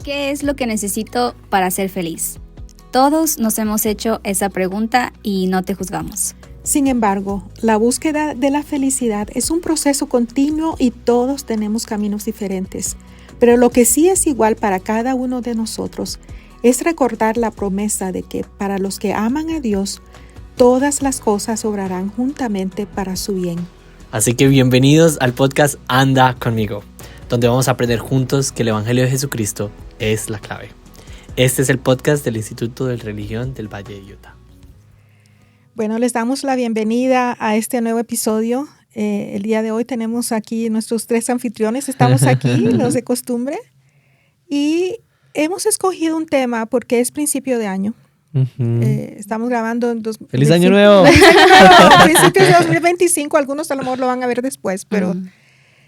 ¿Qué es lo que necesito para ser feliz? Todos nos hemos hecho esa pregunta y no te juzgamos. Sin embargo, la búsqueda de la felicidad es un proceso continuo y todos tenemos caminos diferentes. Pero lo que sí es igual para cada uno de nosotros es recordar la promesa de que para los que aman a Dios, todas las cosas obrarán juntamente para su bien. Así que bienvenidos al podcast Anda Conmigo, donde vamos a aprender juntos que el Evangelio de Jesucristo es la clave. Este es el podcast del Instituto de Religión del Valle de Utah. Bueno, les damos la bienvenida a este nuevo episodio. El día de hoy tenemos aquí nuestros 3 anfitriones. Estamos aquí, los de costumbre. Y hemos escogido un tema porque es principio de año. Estamos grabando en ¡Feliz Año Nuevo! ¡Feliz Año Nuevo! Principios de 2025. Algunos a lo mejor lo van a ver después, pero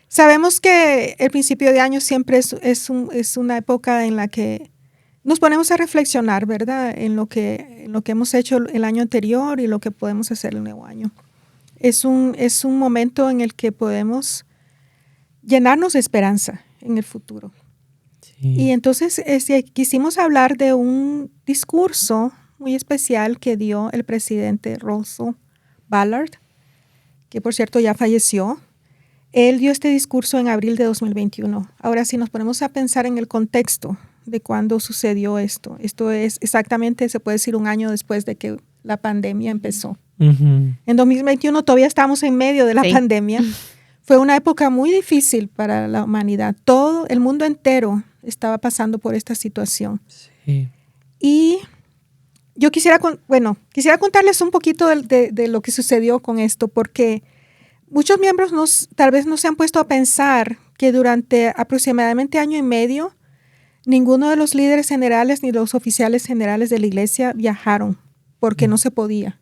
sabemos que el principio de año siempre es una época en la que nos ponemos a reflexionar, ¿verdad? En lo que hemos hecho el año anterior y lo que podemos hacer el nuevo año. Es un momento en el que podemos llenarnos de esperanza en el futuro. Sí. Y entonces quisimos hablar de un discurso muy especial que dio el presidente Russell Ballard, que por cierto ya falleció. Él dio este discurso en abril de 2021. Ahora, si nos ponemos a pensar en el contexto de cuándo sucedió esto es exactamente, se puede decir, un año después de que la pandemia empezó. En 2021 todavía estamos en medio de la pandemia. Fue una época muy difícil para la humanidad. Todo el mundo entero estaba pasando por esta situación. Sí. Y yo quisiera contarles un poquito de lo que sucedió con esto, porque muchos miembros tal vez no se han puesto a pensar que durante aproximadamente año y medio, ninguno de los líderes generales ni los oficiales generales de la iglesia viajaron porque no se podía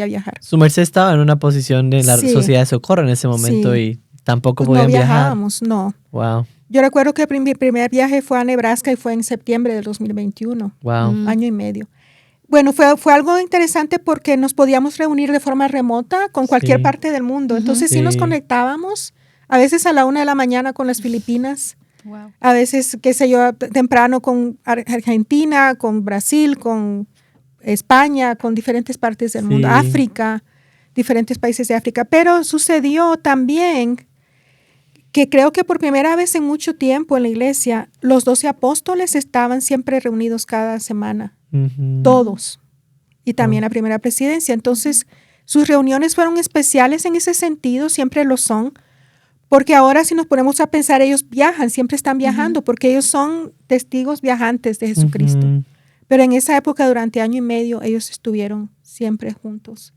viajar. Su merced estaba en una posición de la sociedad de socorro en ese momento y tampoco podían viajar. No viajábamos, no. Wow. Yo recuerdo que mi primer viaje fue a Nebraska y fue en septiembre del 2021. Wow. Año y medio. Bueno, fue algo interesante porque nos podíamos reunir de forma remota con cualquier parte del mundo. Entonces sí nos conectábamos, a veces a la 1 de la mañana con las Filipinas. Wow. A veces, temprano con Argentina, con Brasil, con España, con diferentes partes del mundo, África, diferentes países de África. Pero sucedió también que creo que por primera vez en mucho tiempo en la iglesia, los 12 apóstoles estaban siempre reunidos cada semana, todos, y también la primera presidencia. Entonces, sus reuniones fueron especiales en ese sentido, siempre lo son. Porque ahora si nos ponemos a pensar, ellos viajan, siempre están viajando, porque ellos son testigos viajantes de Jesucristo. Pero en esa época, durante año y medio, ellos estuvieron siempre juntos.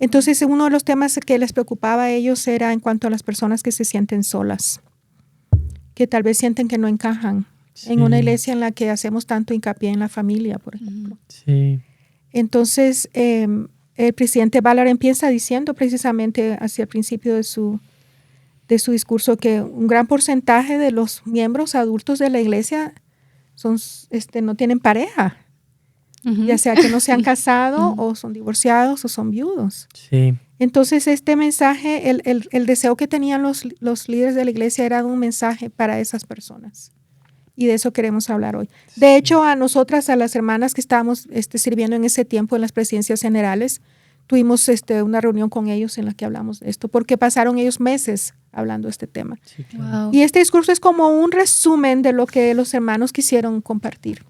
Entonces, uno de los temas que les preocupaba a ellos era en cuanto a las personas que se sienten solas, que tal vez sienten que no encajan en una iglesia en la que hacemos tanto hincapié en la familia, por ejemplo. Sí. Entonces, el presidente Ballard empieza diciendo precisamente hacia el principio de su discurso que un gran porcentaje de los miembros adultos de la iglesia no tienen pareja, ya sea que no se han casado o son divorciados o son viudos. Sí. Entonces este mensaje, el deseo que tenían los líderes de la iglesia era un mensaje para esas personas. Y de eso queremos hablar hoy. Sí. De hecho, a nosotras, a las hermanas que estábamos sirviendo en ese tiempo en las presidencias generales, tuvimos una reunión con ellos en la que hablamos de esto, porque pasaron ellos meses hablando de este tema. Sí, claro. Wow. Y este discurso es como un resumen de lo que los hermanos quisieron compartir.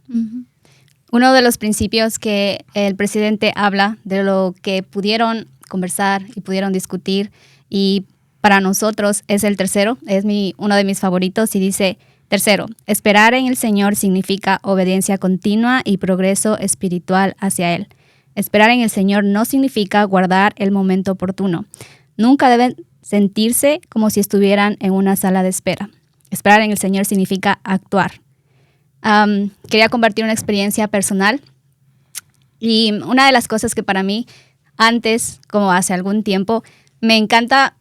Uno de los principios que el presidente habla, de lo que pudieron conversar y pudieron discutir, y para nosotros es el tercero, es uno de mis favoritos, y dice: tercero, esperar en el Señor significa obediencia continua y progreso espiritual hacia Él. Esperar en el Señor no significa guardar el momento oportuno. Nunca deben sentirse como si estuvieran en una sala de espera. Esperar en el Señor significa actuar. Quería compartir una experiencia personal. Y una de las cosas que para mí, antes, como hace algún tiempo, me encantaba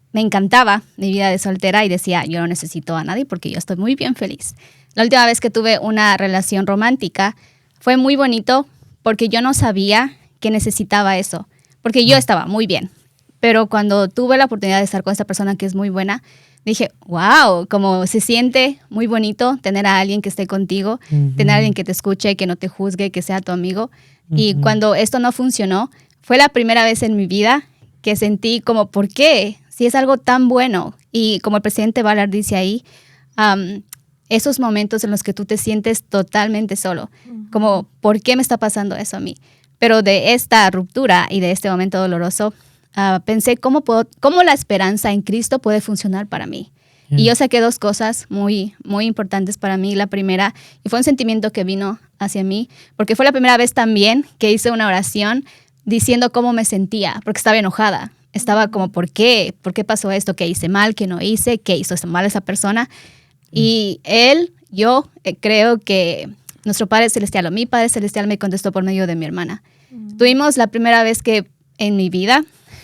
mi vida de soltera y decía, yo no necesito a nadie porque yo estoy muy bien feliz. La última vez que tuve una relación romántica fue muy bonito porque yo no sabía que necesitaba eso, porque yo estaba muy bien. Pero cuando tuve la oportunidad de estar con esta persona que es muy buena, dije, wow, como se siente muy bonito tener a alguien que esté contigo, tener a alguien que te escuche, que no te juzgue, que sea tu amigo. Y cuando esto no funcionó, fue la primera vez en mi vida que sentí como, ¿por qué? Si es algo tan bueno. Y como el presidente Ballard dice ahí, esos momentos en los que tú te sientes totalmente solo, como, ¿por qué me está pasando eso a mí? Pero de esta ruptura y de este momento doloroso, pensé cómo la esperanza en Cristo puede funcionar para mí. Y yo saqué dos cosas muy, muy importantes para mí. La primera, y fue un sentimiento que vino hacia mí, porque fue la primera vez también que hice una oración diciendo cómo me sentía, porque estaba enojada. Estaba como, ¿por qué? ¿Por qué pasó esto? ¿Qué hice mal? ¿Qué no hice? ¿Qué hizo mal esa persona? Y yo creo que nuestro Padre Celestial, o mi Padre Celestial, me contestó por medio de mi hermana. Tuvimos la primera vez que en mi vida,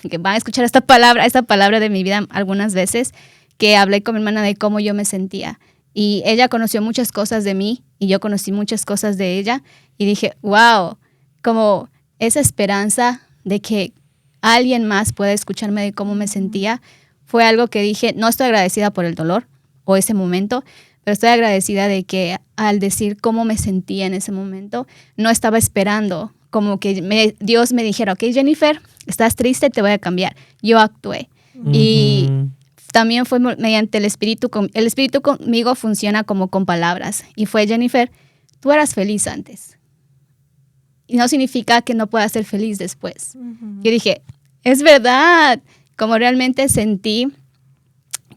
que van a escuchar esta palabra de mi vida algunas veces, que hablé con mi hermana de cómo yo me sentía. Y ella conoció muchas cosas de mí y yo conocí muchas cosas de ella. Y dije, wow, como esa esperanza de que alguien más pueda escucharme de cómo me sentía, fue algo que dije, no estoy agradecida por el dolor o ese momento, pero estoy agradecida de que al decir cómo me sentía en ese momento, no estaba esperando como que Dios me dijera, ok, Jennifer, estás triste, te voy a cambiar. Yo actué. Y también fue mediante el Espíritu. El Espíritu conmigo funciona como con palabras. Y fue, Jennifer, tú eras feliz antes. Y no significa que no puedas ser feliz después. Yo dije, es verdad. Como realmente sentí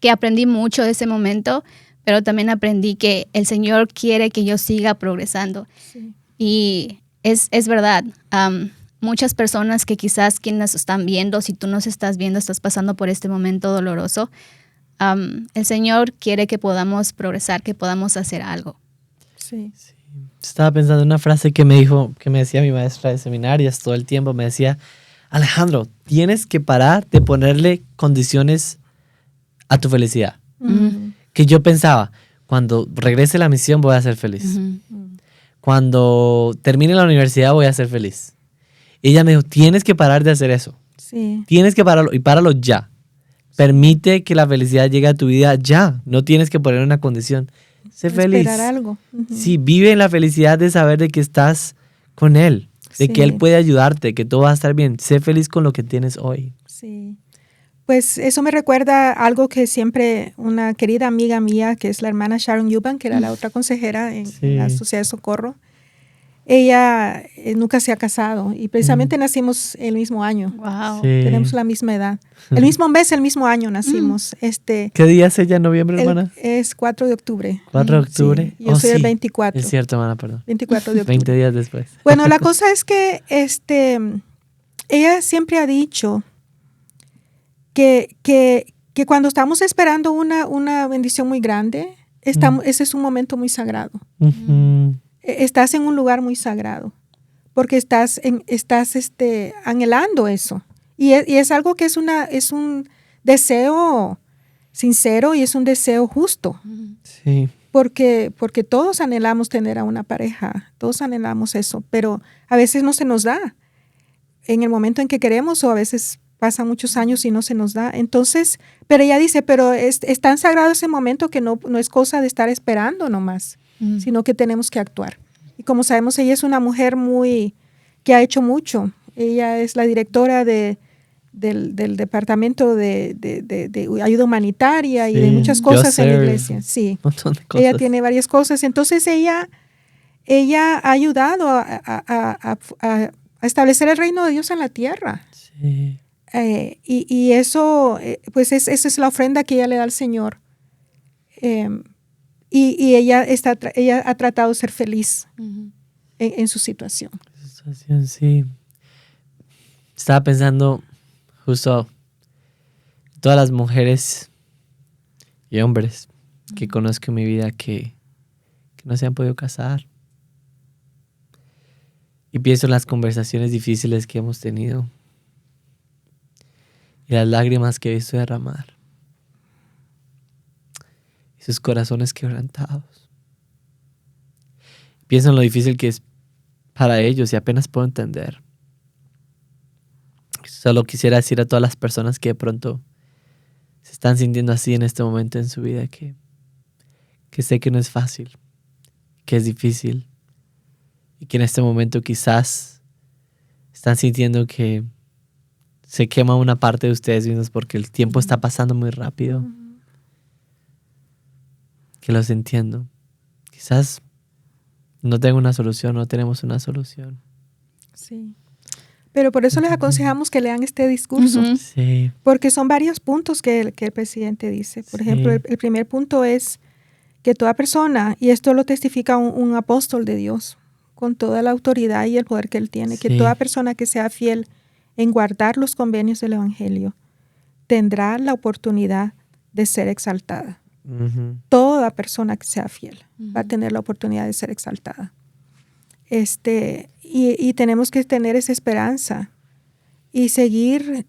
que aprendí mucho de ese momento, pero también aprendí que el Señor quiere que yo siga progresando. Sí. Y es verdad. Muchas personas que quizás quienes nos están viendo, si tú nos estás viendo, estás pasando por este momento doloroso, el Señor quiere que podamos progresar, que podamos hacer algo. Sí. Estaba pensando en una frase que me decía mi maestra de seminarias todo el tiempo. Me decía, Alejandro, tienes que parar de ponerle condiciones a tu felicidad. Que yo pensaba, cuando regrese a la misión voy a ser feliz. Cuando termine la universidad voy a ser feliz. Ella me dijo, tienes que parar de hacer eso. Sí. Tienes que pararlo y páralo ya. Permite que la felicidad llegue a tu vida ya. No tienes que poner una condición. Sé feliz. Esperar algo. Sí, vive en la felicidad de saber de que estás con Él, de que Él puede ayudarte, que todo va a estar bien. Sé feliz con lo que tienes hoy. Sí. Pues eso me recuerda algo que siempre una querida amiga mía, que es la hermana Sharon Eubank, que era la otra consejera en la Sociedad de Socorro. Ella nunca se ha casado y precisamente nacimos el mismo año. Wow. Sí. Tenemos la misma edad. El mismo mes, el mismo año nacimos. ¿Qué día es ella en noviembre, hermana? Es 4 de octubre. 4 de octubre. Sí. Yo soy el 24. Es cierto, hermana, perdón. 24 de octubre. 20 días después. Bueno, la cosa es que ella siempre ha dicho que cuando estamos esperando una bendición muy grande, ese es un momento muy sagrado. Estás en un lugar muy sagrado, porque estás anhelando eso. Y es algo que es un deseo sincero y es un deseo justo. Sí. Porque todos anhelamos tener a una pareja, todos anhelamos eso, pero a veces no se nos da en el momento en que queremos, o a veces pasan muchos años y no se nos da. Entonces, pero ella dice, pero es tan sagrado ese momento que no es cosa de estar esperando nomás, sino que tenemos que actuar. Y como sabemos, ella es una mujer que ha hecho mucho. Ella es la directora del departamento de ayuda humanitaria y de muchas cosas en la iglesia. Sí, un montón de cosas. Ella tiene varias cosas. Entonces ella ha ayudado a establecer el reino de Dios en la tierra. Sí. Y eso, pues esa es la ofrenda que ella le da al Señor. Y ella ha tratado de ser feliz en su situación. Sí. Estaba pensando justo todas las mujeres y hombres que conozco en mi vida que no se han podido casar. Y pienso en las conversaciones difíciles que hemos tenido y las lágrimas que he visto derramar. Y sus corazones quebrantados. Pienso en lo difícil que es para ellos y apenas puedo entender. Solo quisiera decir a todas las personas que de pronto se están sintiendo así en este momento en su vida, que sé que no es fácil, que es difícil, y que en este momento quizás están sintiendo que se quema una parte de ustedes mismos porque el tiempo está pasando muy rápido. Que los entiendo. Quizás no tengo una solución, no tenemos una solución. Sí. Pero por eso les aconsejamos que lean este discurso. Sí. Porque son varios puntos que el presidente dice. Por ejemplo, el primer punto es que toda persona, y esto lo testifica un apóstol de Dios, con toda la autoridad y el poder que él tiene, que toda persona que sea fiel en guardar los convenios del Evangelio tendrá la oportunidad de ser exaltada. Toda persona que sea fiel va a tener la oportunidad de ser exaltada. Y tenemos que tener esa esperanza y seguir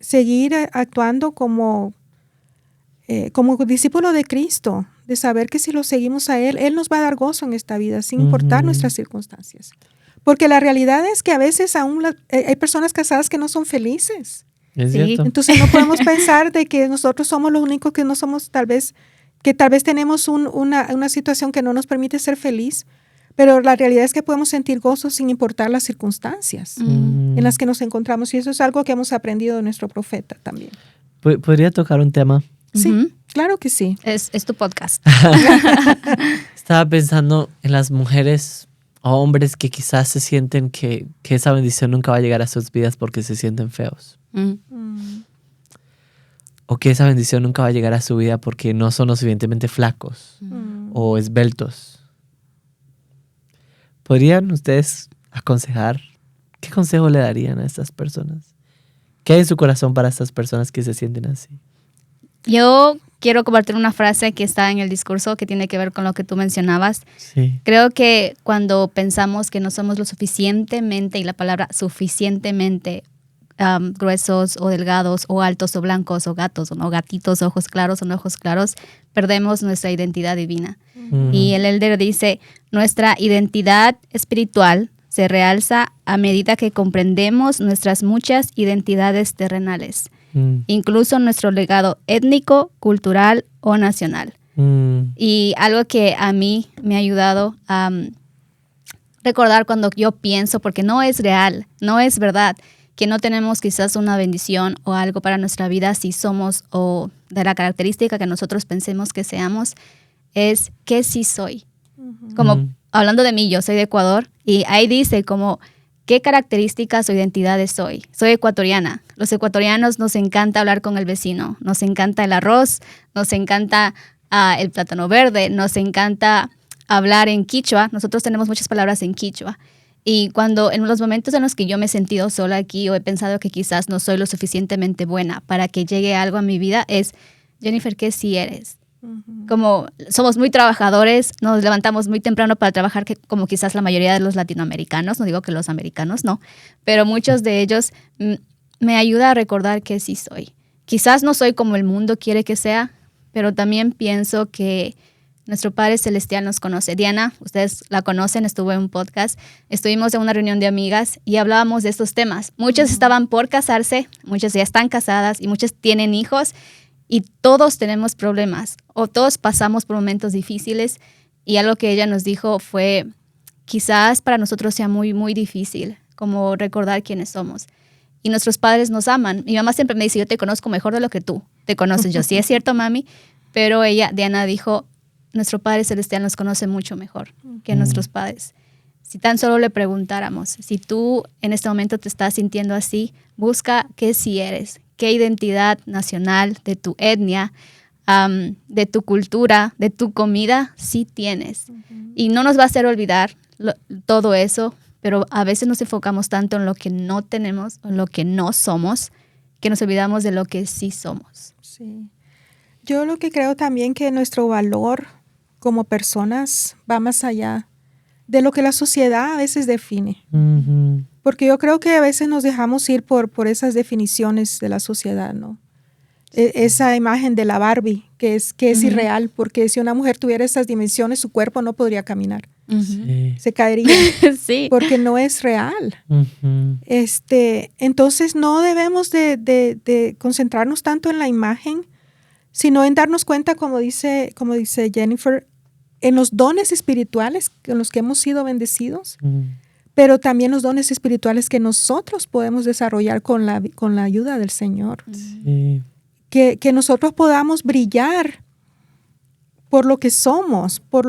actuando como discípulo de Cristo, de saber que si lo seguimos a Él nos va a dar gozo en esta vida, sin importar nuestras circunstancias. Porque la realidad es que a veces aún hay personas casadas que no son felices. Es cierto. Entonces no podemos pensar de que nosotros somos los únicos que no somos, tal vez tenemos una situación que no nos permite ser feliz, pero la realidad es que podemos sentir gozo sin importar las circunstancias en las que nos encontramos, y eso es algo que hemos aprendido de nuestro profeta también. ¿Podría tocar un tema? Sí, claro que sí. Es tu podcast. Estaba pensando en las mujeres o hombres que quizás se sienten que esa bendición nunca va a llegar a sus vidas porque se sienten feos. O que esa bendición nunca va a llegar a su vida porque no son lo suficientemente flacos o esbeltos. ¿Podrían ustedes aconsejar? ¿Qué consejo le darían a estas personas? ¿Qué hay en su corazón para estas personas que se sienten así? Yo quiero compartir una frase que está en el discurso que tiene que ver con lo que tú mencionabas. Sí. Creo que cuando pensamos que no somos lo suficientemente, y la palabra suficientemente gruesos o delgados o altos o blancos o gatos o no gatitos, ojos claros o no ojos claros, perdemos nuestra identidad divina. Y el elder dice, nuestra identidad espiritual se realza a medida que comprendemos nuestras muchas identidades terrenales, incluso nuestro legado étnico, cultural o nacional. Y algo que a mí me ha ayudado a recordar cuando yo pienso, porque no es real, no es verdad, que no tenemos quizás una bendición o algo para nuestra vida si somos, o de la característica que nosotros pensemos que seamos, es que sí soy. Como hablando de mí, yo soy de Ecuador, y ahí dice como qué características o identidades soy. Soy ecuatoriana. Los ecuatorianos nos encanta hablar con el vecino, nos encanta el arroz, nos encanta el plátano verde, nos encanta hablar en quichua. Nosotros tenemos muchas palabras en quichua. Y cuando en los momentos en los que yo me he sentido sola aquí o he pensado que quizás no soy lo suficientemente buena para que llegue algo a mi vida, es, Jennifer, ¿qué sí eres? Como somos muy trabajadores, nos levantamos muy temprano para trabajar, como quizás la mayoría de los latinoamericanos, no digo que los americanos no, pero muchos de ellos me ayuda a recordar que sí soy. Quizás no soy como el mundo quiere que sea, pero también pienso que nuestro Padre Celestial nos conoce. Diana, ustedes la conocen, estuvo en un podcast. Estuvimos en una reunión de amigas y hablábamos de estos temas. Muchas estaban por casarse, muchas ya están casadas y muchas tienen hijos, y todos tenemos problemas o todos pasamos por momentos difíciles, y algo que ella nos dijo fue, quizás para nosotros sea muy, muy difícil como recordar quiénes somos. Y nuestros padres nos aman. Mi mamá siempre me dice, yo te conozco mejor de lo que tú te conoces. Yo, sí es cierto, mami, pero Diana dijo, nuestro Padre Celestial nos conoce mucho mejor que nuestros padres. Si tan solo le preguntáramos, si tú en este momento te estás sintiendo así, busca qué sí eres, qué identidad nacional, de tu etnia, de tu cultura, de tu comida, sí tienes. Y no nos va a hacer olvidar todo eso, pero a veces nos enfocamos tanto en lo que no tenemos, en lo que no somos, que nos olvidamos de lo que sí somos. Sí. Yo lo que creo también que nuestro valor como personas va más allá de lo que la sociedad a veces define. Porque yo creo que a veces nos dejamos ir por esas definiciones de la sociedad, ¿no? esa imagen de la Barbie, que es irreal, porque si una mujer tuviera esas dimensiones, su cuerpo no podría caminar. Sí. Se caería, Sí. porque no es real. Entonces no debemos de concentrarnos tanto en la imagen, sino en darnos cuenta, como dice Jennifer, en los dones espirituales con los que hemos sido bendecidos, pero también los dones espirituales que nosotros podemos desarrollar con la ayuda del Señor. Sí. Que nosotros podamos brillar por lo que somos, por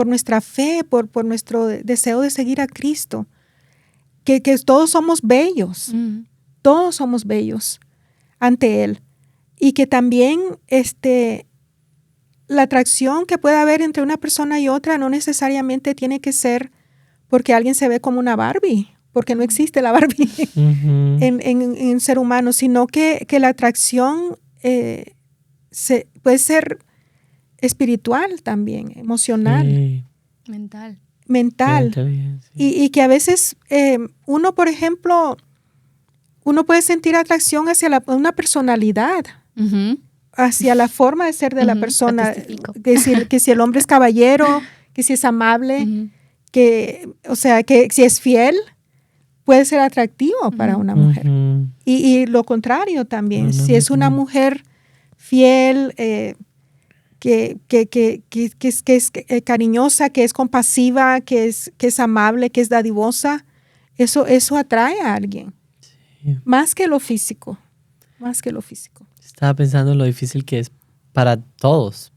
nuestra fe, por nuestro deseo de seguir a Cristo. Que todos somos bellos, todos somos bellos ante Él. Y que también la atracción que puede haber entre una persona y otra no necesariamente tiene que ser porque alguien se ve como una Barbie, porque no existe la Barbie en ser humano, sino que la atracción puede ser espiritual también, emocional, Sí. mental. Sí. Y que a veces uno, por ejemplo, uno puede sentir atracción hacia una personalidad, hacia la forma de ser de la persona, que si el hombre es caballero, que si es amable, que si es fiel, puede ser atractivo para una mujer. Y lo contrario también, si es una mujer fiel, que es cariñosa, que es compasiva, que es amable, que es dadivosa, eso atrae a alguien. Sí. Más que lo físico. Estaba pensando en lo difícil que es para todos.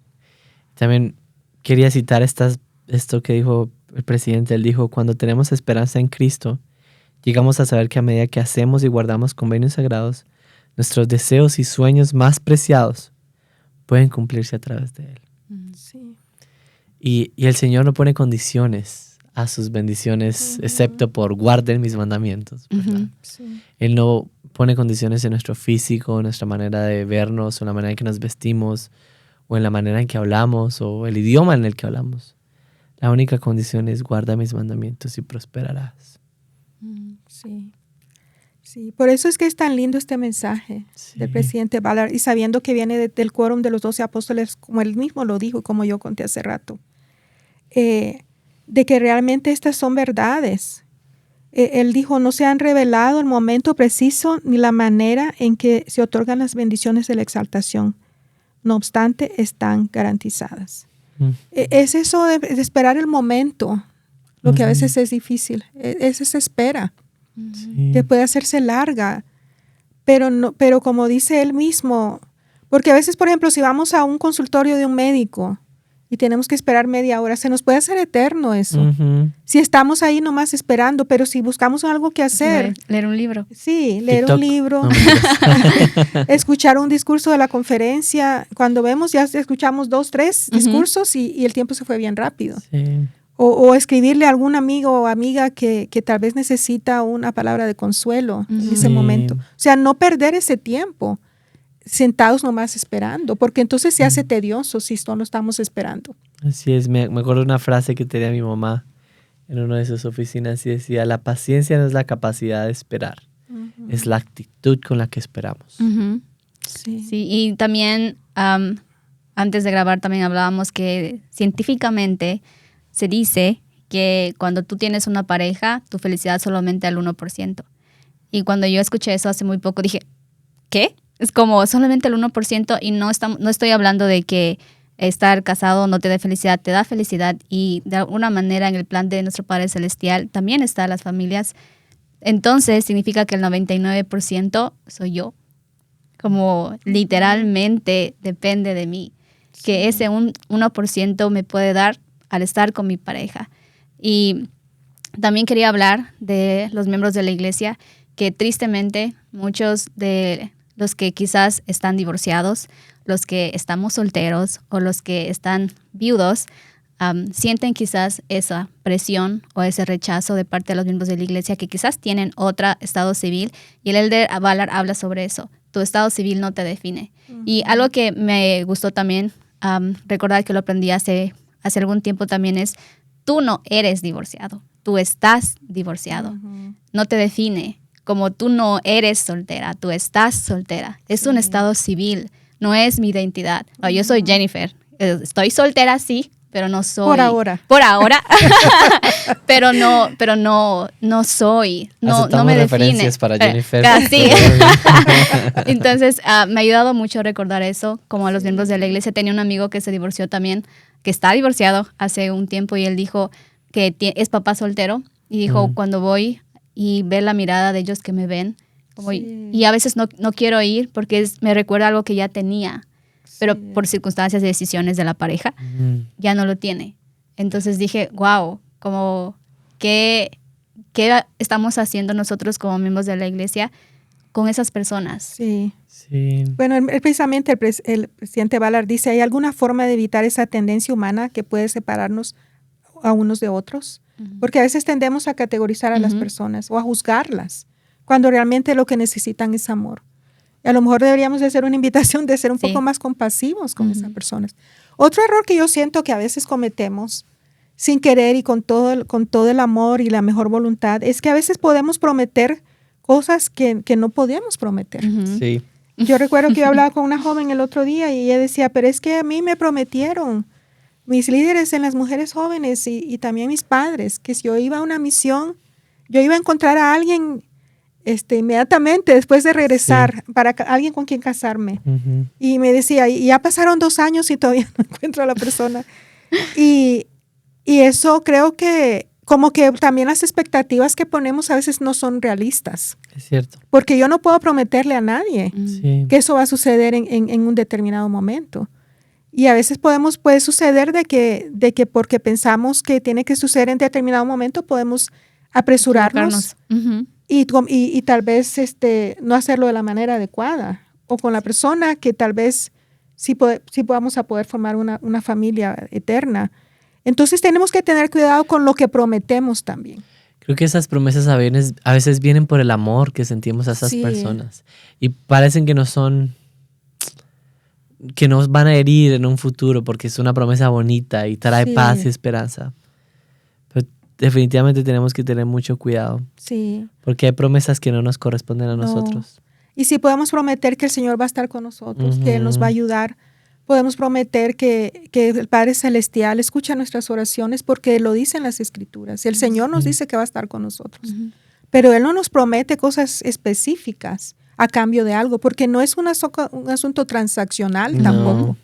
También quería citar esto que dijo el presidente. Él dijo, cuando tenemos esperanza en Cristo, llegamos a saber que a medida que hacemos y guardamos convenios sagrados, nuestros deseos y sueños más preciados pueden cumplirse a través de Él. Sí. Y el Señor no pone condiciones a sus bendiciones, excepto por guarden mis mandamientos. Sí. Él no pone condiciones en nuestro físico, en nuestra manera de vernos, o en la manera en que nos vestimos, o en la manera en que hablamos, o el idioma en el que hablamos. La única condición es guarda mis mandamientos y prosperarás. Sí. Sí, por eso es que es tan lindo este mensaje del presidente Ballard, y sabiendo que viene del quórum de los 12 apóstoles, como él mismo lo dijo, como yo conté hace rato, de que realmente estas son verdades. Él dijo, no se han revelado el momento preciso ni la manera en que se otorgan las bendiciones de la exaltación. No obstante, están garantizadas. Es eso de esperar el momento, lo que a veces es difícil. Es esa espera. Sí. Que puede hacerse larga, pero como dice él mismo, porque a veces, por ejemplo, si vamos a un consultorio de un médico y tenemos que esperar media hora, se nos puede hacer eterno eso. Si estamos ahí nomás esperando, pero si buscamos algo que hacer. Leer un libro. Sí, leer TikTok. Un libro. Escuchar un discurso de la conferencia. Cuando vemos, ya escuchamos 2, 3 discursos y el tiempo se fue bien rápido. Sí. O escribirle a algún amigo o amiga que tal vez necesita una palabra de consuelo en ese momento. O sea, no perder ese tiempo sentados nomás esperando, porque entonces se hace tedioso si no lo estamos esperando. Así es, me acuerdo de una frase que tenía mi mamá en una de sus oficinas y decía, la paciencia no es la capacidad de esperar, es la actitud con la que esperamos. Sí, y también antes de grabar también hablábamos que científicamente se dice que cuando tú tienes una pareja, tu felicidad solamente al 1%. Y cuando yo escuché eso hace muy poco, dije, ¿qué? Es como solamente el 1% y no estoy hablando de que estar casado no te dé felicidad, te da felicidad. Y de alguna manera en el plan de nuestro Padre Celestial también están las familias. Entonces significa que el 99% soy yo. Como literalmente depende de mí. Sí. Que ese 1% me puede dar al estar con mi pareja. Y también quería hablar de los miembros de la iglesia, que tristemente muchos de los que quizás están divorciados, los que estamos solteros o los que están viudos, sienten quizás esa presión o ese rechazo de parte de los miembros de la iglesia que quizás tienen otro estado civil, y el elder Ballard habla sobre eso. Tu estado civil no te define. Y algo que me gustó también recordar, que lo aprendí hace algún tiempo también, es tú no eres divorciado, tú estás divorciado. No te define. Como tú no eres soltera, tú estás soltera. Es un estado civil. no es mi identidad. No, yo soy Jennifer. Estoy soltera, sí, pero no soy. Por ahora. Por ahora. pero no soy. No me referencias define. para Jennifer. Sí. Entonces, me ha ayudado mucho recordar eso, como a los miembros de la iglesia. Tenía un amigo que se divorció también, que está divorciado hace un tiempo, y él dijo que es papá soltero, y dijo, cuando voy y ve la mirada de ellos que me ven, y a veces no quiero ir porque me recuerda algo que ya tenía, pero por circunstancias y decisiones de la pareja, ya no lo tiene. Entonces dije, wow, como ¿qué estamos haciendo nosotros como miembros de la iglesia con esas personas? Sí. Bueno, precisamente el presidente Ballard dice, ¿hay alguna forma de evitar esa tendencia humana que puede separarnos a unos de otros? Porque a veces tendemos a categorizar a las personas o a juzgarlas, cuando realmente lo que necesitan es amor. Y a lo mejor deberíamos de hacer una invitación de ser un poco más compasivos con esas personas. Otro error que yo siento que a veces cometemos sin querer y con todo el amor y la mejor voluntad es que a veces podemos prometer cosas que no podemos prometer. Sí. Yo recuerdo que yo hablaba con una joven el otro día y ella decía, pero es que a mí me prometieron mis líderes en las mujeres jóvenes y también mis padres, que si yo iba a una misión, yo iba a encontrar a alguien inmediatamente después de regresar, para alguien con quien casarme. Y me decía, y ya pasaron 2 años y todavía no encuentro a la persona. Y eso creo que como que también las expectativas que ponemos a veces no son realistas. Es cierto. Porque yo no puedo prometerle a nadie que eso va a suceder en un determinado momento. Y a veces puede suceder de que porque pensamos que tiene que suceder en determinado momento, podemos apresurarnos y tal vez no hacerlo de la manera adecuada. O con la persona que tal vez sí vamos a poder formar una familia eterna. Entonces tenemos que tener cuidado con lo que prometemos también. Creo que esas promesas a veces vienen por el amor que sentimos a esas personas. Y parecen que nos van a herir en un futuro porque es una promesa bonita y trae paz y esperanza. Pero definitivamente tenemos que tener mucho cuidado. Sí. Porque hay promesas que no nos corresponden a nosotros. Y si podemos prometer que el Señor va a estar con nosotros, que Él nos va a ayudar, podemos prometer que el Padre Celestial escucha nuestras oraciones porque lo dicen las Escrituras. El Señor nos dice que va a estar con nosotros. Pero Él no nos promete cosas específicas a cambio de algo, porque no es un asunto transaccional tampoco.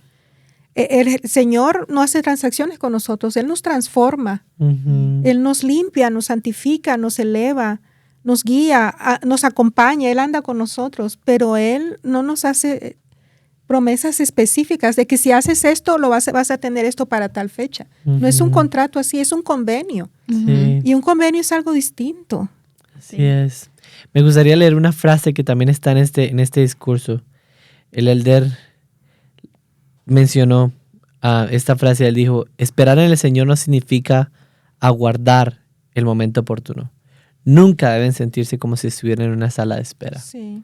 El Señor no hace transacciones con nosotros, Él nos transforma, Él nos limpia, nos santifica, nos eleva, nos guía, nos acompaña, Él anda con nosotros, pero Él no nos hace promesas específicas de que si haces esto, vas a tener esto para tal fecha. No es un contrato así, es un convenio. Y un convenio es algo distinto. Así es. Me gustaría leer una frase que también está en este discurso. El elder mencionó esta frase. Él dijo, esperar en el Señor no significa aguardar el momento oportuno. Nunca deben sentirse como si estuvieran en una sala de espera. Sí.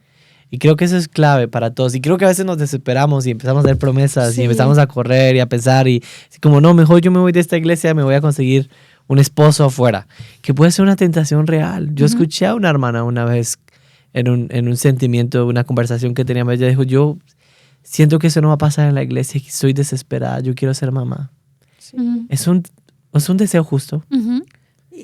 Y creo que eso es clave para todos. Y creo que a veces nos desesperamos y empezamos a hacer promesas y empezamos a correr y a pensar y como no, mejor yo me voy de esta iglesia, me voy a conseguir un esposo afuera, que puede ser una tentación real. Yo escuché a una hermana una vez en un sentimiento, una conversación que teníamos. Ella dijo, yo siento que eso no va a pasar en la iglesia, soy desesperada, yo quiero ser mamá. Sí. Es un deseo justo.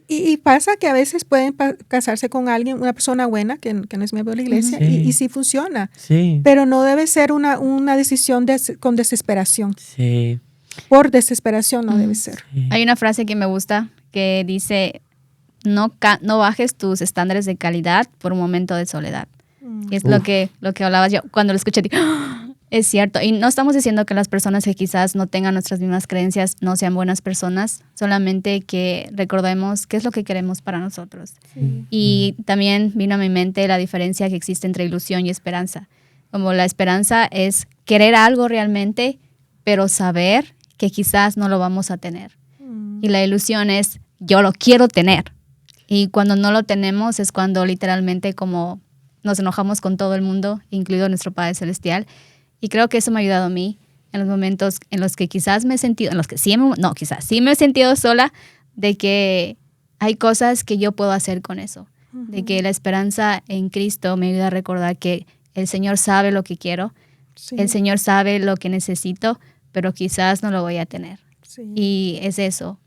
Y pasa que a veces pueden casarse con alguien, una persona buena que no es miembro de la iglesia, y sí funciona. Sí. Pero no debe ser una decisión con desesperación. Sí. Por desesperación no debe ser. Sí. Hay una frase que me gusta que dice, no bajes tus estándares de calidad por un momento de soledad. Es lo que hablabas yo cuando lo escuché. Es cierto. Y no estamos diciendo que las personas que quizás no tengan nuestras mismas creencias no sean buenas personas, solamente que recordemos qué es lo que queremos para nosotros. Sí. Y también vino a mi mente la diferencia que existe entre ilusión y esperanza. Como la esperanza es querer algo realmente, pero saber que quizás no lo vamos a tener. Y la ilusión es yo lo quiero tener. Y cuando no lo tenemos es cuando literalmente como nos enojamos con todo el mundo, incluido nuestro Padre Celestial. Y creo que eso me ha ayudado a mí en los momentos en los que quizás me he sentido, quizás sí me he sentido sola, de que hay cosas que yo puedo hacer con eso. De que la esperanza en Cristo me ayuda a recordar que el Señor sabe lo que quiero, Sí. El Señor sabe lo que necesito, pero quizás no lo voy a tener. Sí. Y es eso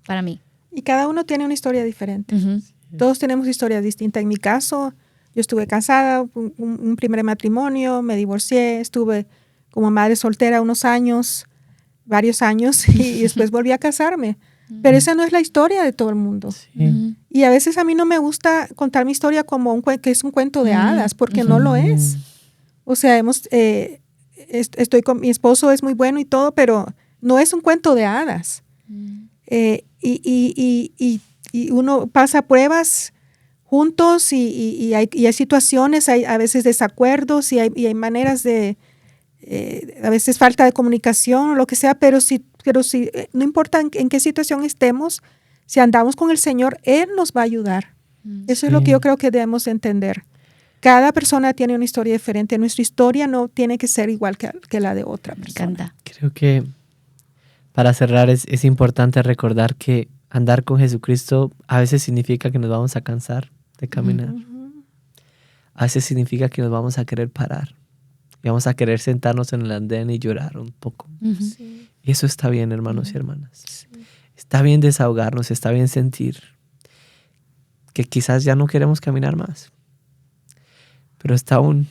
para mí. Y cada uno tiene una historia diferente. Uh-huh. Todos tenemos historias distintas. En mi caso, yo estuve casada, un primer matrimonio, me divorcié, estuve como madre soltera unos años, varios años, y después volví a casarme. Pero esa no es la historia de todo el mundo. Sí. Uh-huh. Y a veces a mí no me gusta contar mi historia como que es un cuento de hadas, porque no lo es. O sea, estoy con mi esposo, es muy bueno y todo, pero no es un cuento de hadas. Y uno pasa pruebas juntos y hay situaciones, hay a veces desacuerdos y hay maneras de, a veces falta de comunicación o lo que sea, pero si no importa en qué situación estemos, si andamos con el Señor, Él nos va a ayudar. Eso es lo que yo creo que debemos entender. Cada persona tiene una historia diferente. Nuestra historia no tiene que ser igual que la de otra persona. Me encanta. Creo que para cerrar es importante recordar que andar con Jesucristo a veces significa que nos vamos a cansar de caminar. A veces significa que nos vamos a querer parar. Y vamos a querer sentarnos en el andén y llorar un poco. Sí. Y eso está bien, hermanos y hermanas. Sí. Está bien desahogarnos, está bien sentir que quizás ya no queremos caminar más. Pero está aún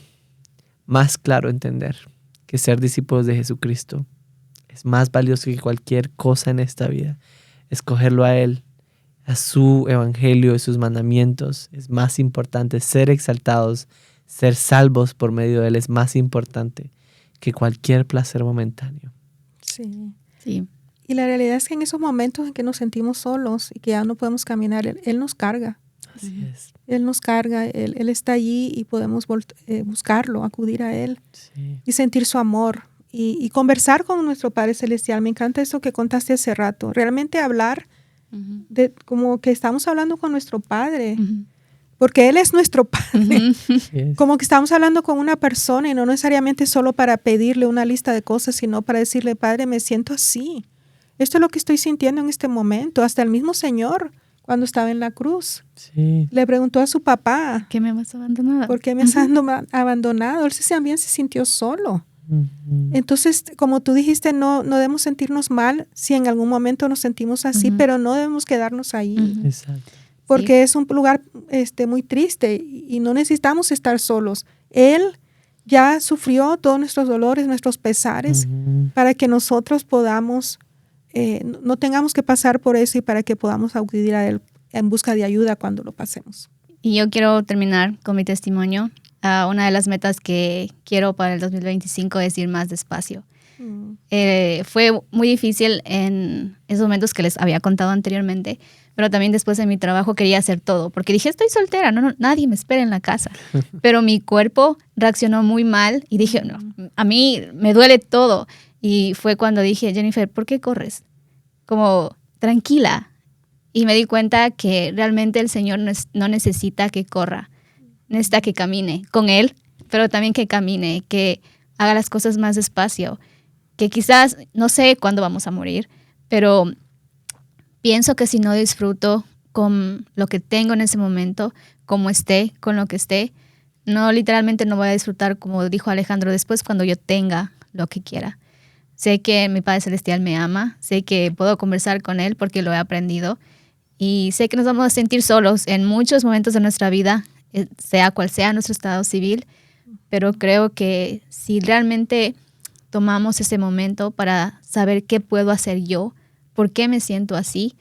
más claro entender que ser discípulos de Jesucristo es más valioso que cualquier cosa en esta vida. Escogerlo a Él, a su evangelio y sus mandamientos es más importante. Ser exaltados, ser salvos por medio de Él es más importante que cualquier placer momentáneo. Sí. Sí. Y la realidad es que en esos momentos en que nos sentimos solos y que ya no podemos caminar, Él nos carga. Así es. Él nos carga, Él está allí y podemos buscarlo, acudir a Él Sí. y sentir su amor y conversar con nuestro Padre Celestial. Me encanta eso que contaste hace rato. Realmente hablar como que estamos hablando con nuestro Padre, porque Él es nuestro Padre. Como que estamos hablando con una persona y no necesariamente solo para pedirle una lista de cosas, sino para decirle, Padre, me siento así. Esto es lo que estoy sintiendo en este momento. Hasta el mismo Señor, cuando estaba en la cruz, Sí. le preguntó a su papá, ¿Qué me has abandonado? ¿por qué me has abandonado? Él también se sintió solo. Entonces, como tú dijiste, no debemos sentirnos mal si en algún momento nos sentimos así, pero no debemos quedarnos ahí, Exacto. porque es un lugar muy triste y no necesitamos estar solos. Él ya sufrió todos nuestros dolores, nuestros pesares, para que nosotros podamos, no tengamos que pasar por eso y para que podamos acudir a Él en busca de ayuda cuando lo pasemos. Y yo quiero terminar con mi testimonio. Una de las metas que quiero para el 2025 es ir más despacio. Fue muy difícil en esos momentos que les había contado anteriormente, pero también después de mi trabajo quería hacer todo, porque dije, estoy soltera, no, nadie me espera en la casa. Pero mi cuerpo reaccionó muy mal y dije, no, a mí me duele todo. Y fue cuando dije, Jennifer, ¿por qué corres? Como, tranquila. Y me di cuenta que realmente el Señor no necesita que corra. Necesita que camine con Él, pero también que camine, que haga las cosas más despacio, que quizás, no sé cuándo vamos a morir, pero pienso que si no disfruto con lo que tengo en ese momento, como esté, con lo que esté, literalmente no voy a disfrutar, como dijo Alejandro, después cuando yo tenga lo que quiera. Sé que mi Padre Celestial me ama, sé que puedo conversar con Él porque lo he aprendido y sé que nos vamos a sentir solos en muchos momentos de nuestra vida, sea cual sea nuestro estado civil, pero creo que si realmente tomamos ese momento para saber qué puedo hacer yo, por qué me siento así,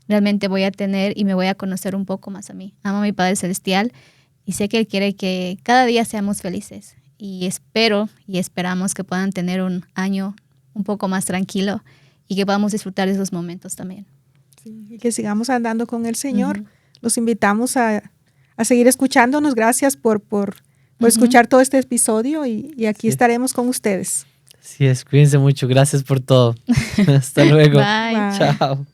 realmente voy a tener y me voy a conocer un poco más a mí. Amo a mi Padre Celestial y sé que Él quiere que cada día seamos felices y espero y esperamos que puedan tener un año un poco más tranquilo y que podamos disfrutar de esos momentos también. Sí, y que sigamos andando con el Señor. Los invitamos a seguir escuchándonos. Gracias por escuchar todo este episodio y aquí estaremos con ustedes. Así es, cuídense mucho. Gracias por todo. Hasta luego. Bye. Chao.